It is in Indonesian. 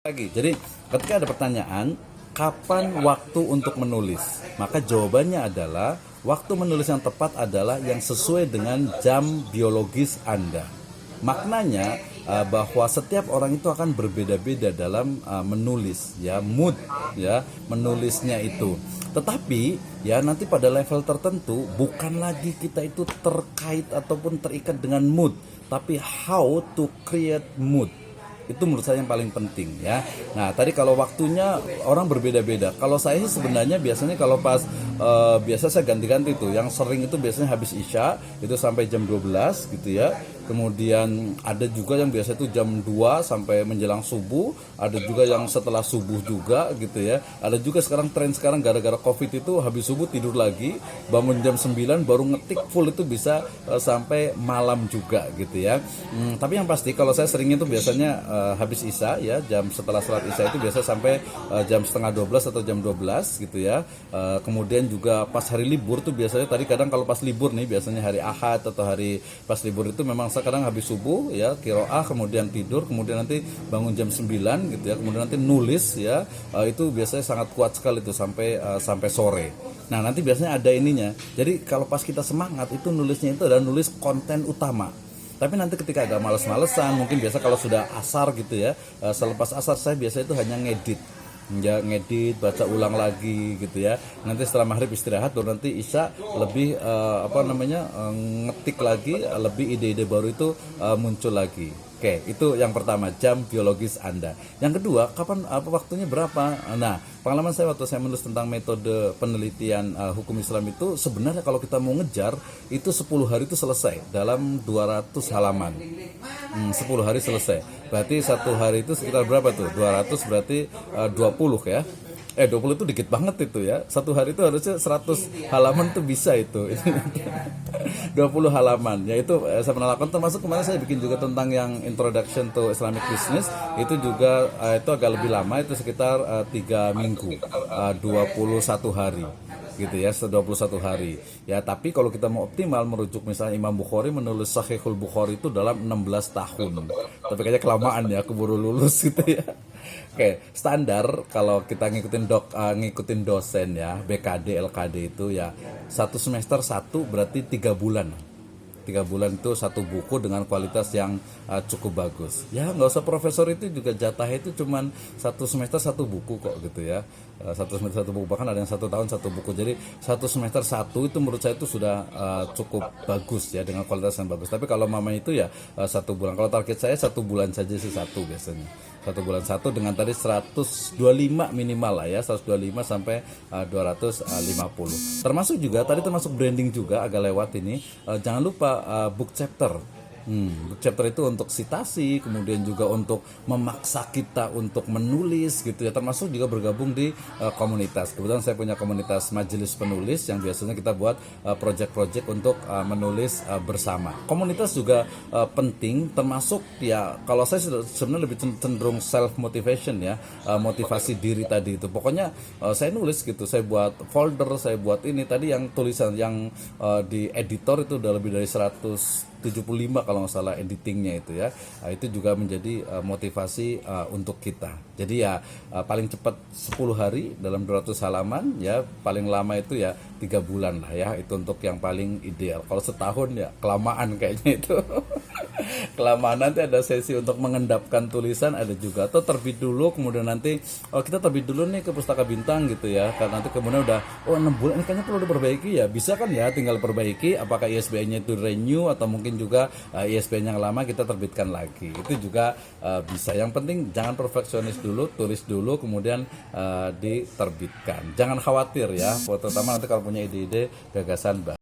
Lagi. Jadi ketika ada pertanyaan, kapan waktu untuk menulis? Maka jawabannya adalah waktu menulis yang tepat adalah yang sesuai dengan jam biologis Anda. Maknanya bahwa setiap orang itu akan berbeda-beda dalam menulis, ya, mood, ya, menulisnya itu. Tetapi ya nanti pada level tertentu bukan lagi kita itu terkait ataupun terikat dengan mood, tapi how to create mood. Itu menurut saya yang paling penting, ya. Nah, tadi kalau waktunya orang berbeda-beda. Kalau saya sih sebenarnya biasanya kalau pas biasa saya ganti-ganti tuh. Yang sering itu biasanya habis Isya itu sampai jam 12 gitu ya. Kemudian ada juga yang biasa itu jam 2 sampai menjelang subuh, ada juga yang setelah subuh juga gitu ya. Ada juga sekarang tren sekarang gara-gara Covid itu habis subuh tidur lagi, bangun jam 9 baru ngetik full itu bisa sampai malam juga gitu ya. Tapi yang pasti kalau saya seringnya itu biasanya habis Isya ya, jam setelah sholat Isya itu biasa sampai jam setengah 12 atau jam 12 gitu ya. Kemudian juga pas hari libur tuh biasanya tadi kadang kalau pas libur nih biasanya hari Ahad atau hari pas libur itu memang sekarang habis subuh ya, qiraah, kemudian tidur, kemudian nanti bangun jam 9 gitu ya, kemudian nanti nulis ya. Itu biasanya sangat kuat sekali tuh sampai sore. Nah, nanti biasanya ada ininya. Jadi kalau pas kita semangat itu nulisnya itu adalah nulis konten utama. Tapi nanti ketika agak males-malesan, mungkin biasa kalau sudah asar gitu ya, selepas asar saya biasa itu hanya ngedit, ya, ngedit, baca ulang lagi gitu ya. Nanti setelah maghrib istirahat, baru nanti Isya lebih ngetik lagi, lebih ide-ide baru itu muncul lagi. Oke, itu yang pertama, jam biologis Anda. Yang kedua, kapan waktunya berapa? Nah, pengalaman saya waktu saya menulis tentang metode penelitian hukum Islam itu sebenarnya kalau kita mau ngejar itu 10 hari itu selesai dalam 200 halaman. 10 hari selesai. Berarti satu hari itu sekitar berapa tuh? 200 berarti 20 ya. 20 itu dikit banget itu ya. Satu hari itu harusnya 100 halaman tuh bisa itu. 20 halaman. Yaitu saya pernah lakukan, termasuk kemarin saya bikin juga tentang yang Introduction to Islamic Business. Itu juga itu agak lebih lama, itu sekitar 3 minggu. 21 hari. Gitu ya, 21 hari. Ya, tapi kalau kita mau optimal merujuk misalnya Imam Bukhari menulis Sahihul Bukhari itu dalam 16 tahun. Tapi kayaknya kelamaan ya, keburu lulus gitu ya. Oke, standar kalau kita ngikutin dosen ya, BKD, LKD itu ya satu semester satu berarti 3 bulan. 3 bulan itu satu buku dengan kualitas yang cukup bagus. Ya nggak usah profesor, itu juga jatahnya itu cuman satu semester satu buku kok gitu ya. Satu semester satu buku, bahkan ada yang 1 tahun satu buku. Jadi satu semester satu itu menurut saya itu sudah cukup bagus ya, dengan kualitas yang bagus. Tapi kalau mama itu ya 1 bulan. Kalau target saya 1 bulan saja sih, satu biasanya. 1 bulan satu dengan tadi 125 minimal lah ya, 125 sampai 250. Termasuk juga tadi termasuk branding juga agak lewat ini. Jangan lupa book chapter. Book chapter itu untuk citasi, kemudian juga untuk memaksa kita untuk menulis gitu ya, termasuk juga bergabung di komunitas. Kebetulan saya punya komunitas majelis penulis yang biasanya kita buat project-project untuk menulis bersama. Komunitas juga penting, termasuk ya kalau saya sebenarnya lebih cenderung self motivation ya, motivasi diri tadi itu. Pokoknya saya nulis gitu, saya buat folder, saya buat ini tadi yang tulisan yang di editor itu udah lebih dari 175 kalau nggak salah editingnya itu ya. Itu juga menjadi motivasi untuk kita. Jadi ya paling cepat 10 hari dalam 200 halaman ya, paling lama itu ya 3 bulan lah ya, itu untuk yang paling ideal. Kalau setahun ya kelamaan kayaknya itu. Kelamaan, nanti ada sesi untuk mengendapkan tulisan ada juga, atau terbit dulu kemudian nanti kita terbit dulu nih ke Pustaka Bintang gitu ya, karena nanti kemudian udah 6 bulan ini kayaknya perlu diperbaiki ya, bisa kan ya, tinggal perbaiki apakah ISBN-nya itu renew atau mungkin juga ISBN yang lama kita terbitkan lagi, itu juga bisa. Yang penting jangan perfeksionis dulu, tulis dulu kemudian diterbitkan, jangan khawatir ya, terutama nanti kalau punya ide-ide gagasan